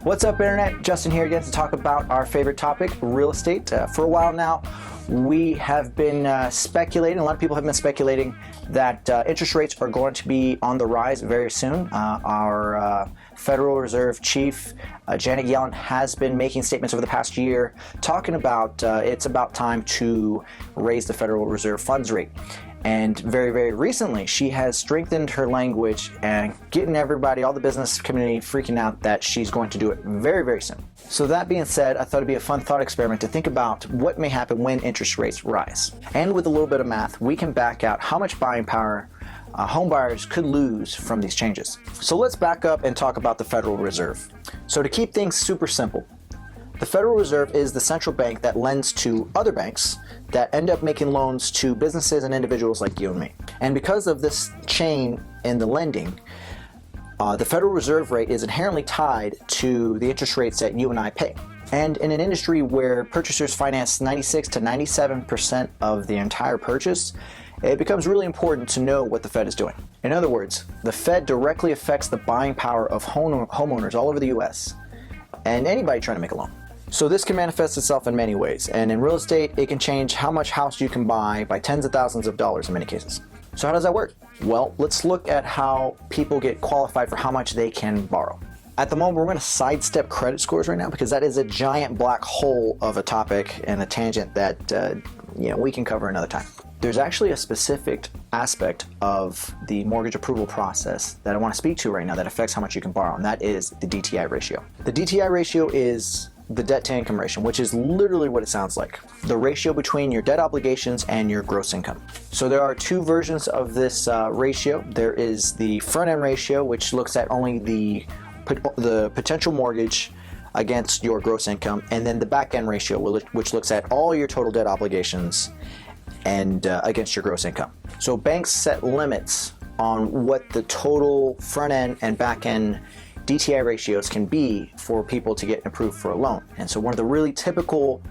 What's up, Internet? Justin here again to talk about our favorite topic, real estate. For a while now, we have been speculating, a lot of people have been speculating that interest rates are going to be on the rise very soon. Our Federal Reserve Chief, Janet Yellen, has been making statements over the past year talking about it's about time to raise the Federal Reserve funds rate. And very, very recently, she has strengthened her language and getting everybody, all the business community, freaking out that she's going to do it very, very soon. So that being said, I thought it'd be a fun thought experiment to think about what may happen when interest rates rise. And with a little bit of math, we can back out how much buying power home buyers could lose from these changes. So let's back up and talk about the Federal Reserve. So to keep things super simple, the Federal Reserve is the central bank that lends to other banks that end up making loans to businesses and individuals like you and me. And because of this chain in the lending, the Federal Reserve rate is inherently tied to the interest rates that you and I pay. And in an industry where purchasers finance 96 to 97% of the entire purchase, it becomes really important to know what the Fed is doing. In other words, the Fed directly affects the buying power of homeowners all over the US and anybody trying to make a loan. So this can manifest itself in many ways, and in real estate, it can change how much house you can buy by tens of thousands of dollars in many cases. So how does that work? Well, let's look at how people get qualified for how much they can borrow. At the moment, we're going to sidestep credit scores right now because that is a giant black hole of a topic and a tangent that we can cover another time. There's actually a specific aspect of the mortgage approval process that I want to speak to right now that affects how much you can borrow, and that is the DTI ratio. The DTI ratio is the debt to income ratio, which is literally what it sounds like. The ratio between your debt obligations and your gross income. So there are two versions of this ratio. There is the front end ratio, which looks at only the potential mortgage against your gross income, and then the back end ratio, which looks at all your total debt obligations and against your gross income. So banks set limits on what the total front end and back end DTI ratios can be for people to get approved for a loan. And so one of the really typical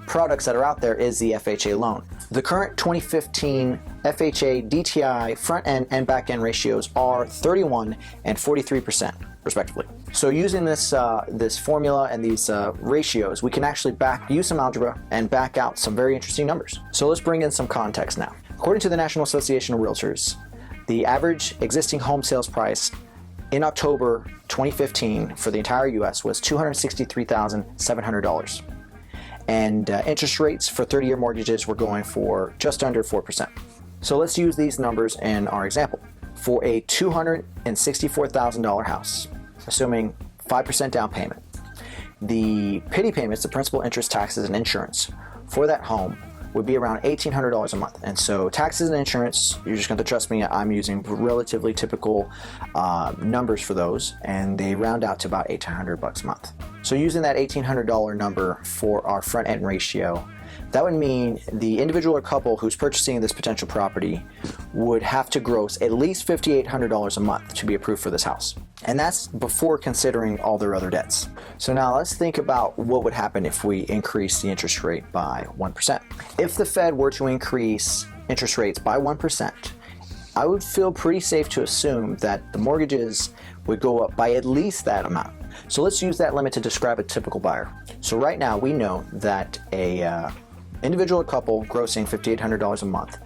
products that are out there is the FHA loan. The current 2015 FHA DTI front end and back end ratios are 31 and 43% respectively. So using this this formula and these ratios, we can actually use some algebra and back out some very interesting numbers. So let's bring in some context now. According to the National Association of Realtors, the average existing home sales price in October 2015 for the entire US was $263,700. And interest rates for 30-year mortgages were going for just under 4%. So let's use these numbers in our example. For a $264,000 house, assuming 5% down payment, the pity payments, the principal, interest, taxes, and insurance for that home would be around $1,800 a month. And so taxes and insurance, you're just going to trust me, I'm using relatively typical numbers for those, and they round out to about $1,800 a month. So using that $1,800 number for our front end ratio, that would mean the individual or couple who's purchasing this potential property would have to gross at least $5,800 a month to be approved for this house. And that's before considering all their other debts. So now let's think about what would happen if we increase the interest rate by 1%. If the Fed were to increase interest rates by 1%, I would feel pretty safe to assume that the mortgages would go up by at least that amount. So let's use that limit to describe a typical buyer. So right now we know that a individual or couple grossing $5,800 a month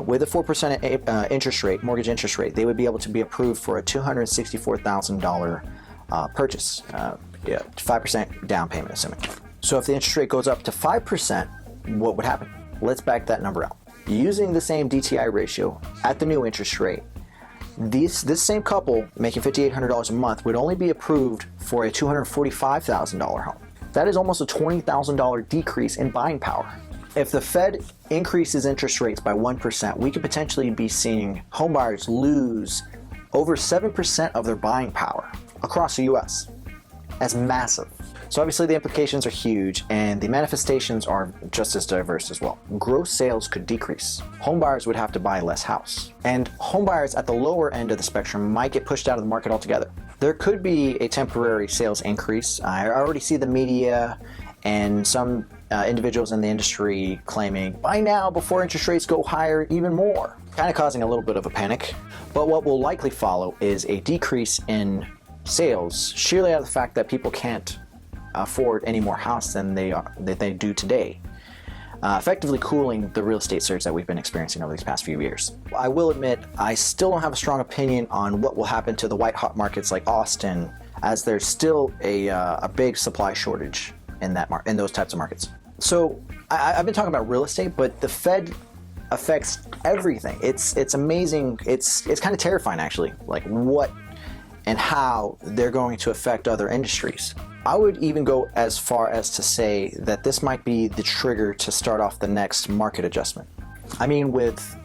with a 4% interest rate, mortgage interest rate, they would be able to be approved for a $264,000 purchase, 5% down payment assuming. So if the interest rate goes up to 5%, what would happen? Let's back that number out. Using the same DTI ratio at the new interest rate, this same couple making $5,800 a month would only be approved for a $245,000 home. That is almost a $20,000 decrease in buying power. If the Fed increases interest rates by 1%, we could potentially be seeing homebuyers lose over 7% of their buying power across the US. That's massive. So obviously the implications are huge and the manifestations are just as diverse as well. Gross sales could decrease. Homebuyers would have to buy less house. And homebuyers at the lower end of the spectrum might get pushed out of the market altogether. There could be a temporary sales increase. I already see the media and some individuals in the industry claiming buy now before interest rates go higher even more, kind of causing a little bit of a panic. But what will likely follow is a decrease in sales, sheerly out of the fact that people can't afford any more house than they do today, effectively cooling the real estate surge that we've been experiencing over these past few years. I will admit, I still don't have a strong opinion on what will happen to the white hot markets like Austin, as there's still a big supply shortage in those types of markets. So I've been talking about real estate, but the Fed affects everything. It's amazing. It's kind of terrifying, actually, like what and how they're going to affect other industries. I would even go as far as to say that this might be the trigger to start off the next market adjustment. I mean, with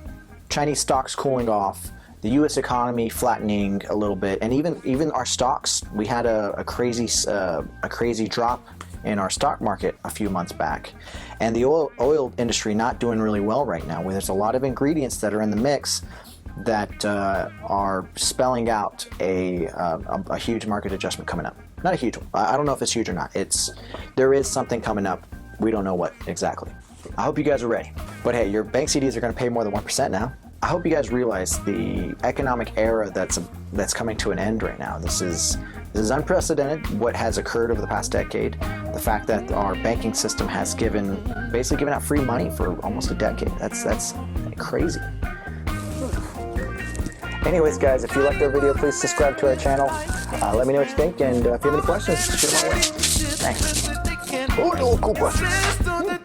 Chinese stocks cooling off, the U.S. economy flattening a little bit, and even our stocks, we had a crazy drop in our stock market a few months back, and the oil industry not doing really well right now, where there's a lot of ingredients that are in the mix that are spelling out a huge market adjustment coming up. Not a huge one. I don't know if it's huge or not. There is something coming up. We don't know what exactly. I hope you guys are ready. But hey, your bank CDs are going to pay more than 1% now. I hope you guys realize the economic era that's coming to an end right now. This is unprecedented, what has occurred over the past decade. The fact that our banking system has basically given out free money for almost a decade. That's crazy. Anyways, guys, if you liked our video, please subscribe to our channel. Let me know what you think, and if you have any questions, shoot them my way. Thanks. Oh, cool question.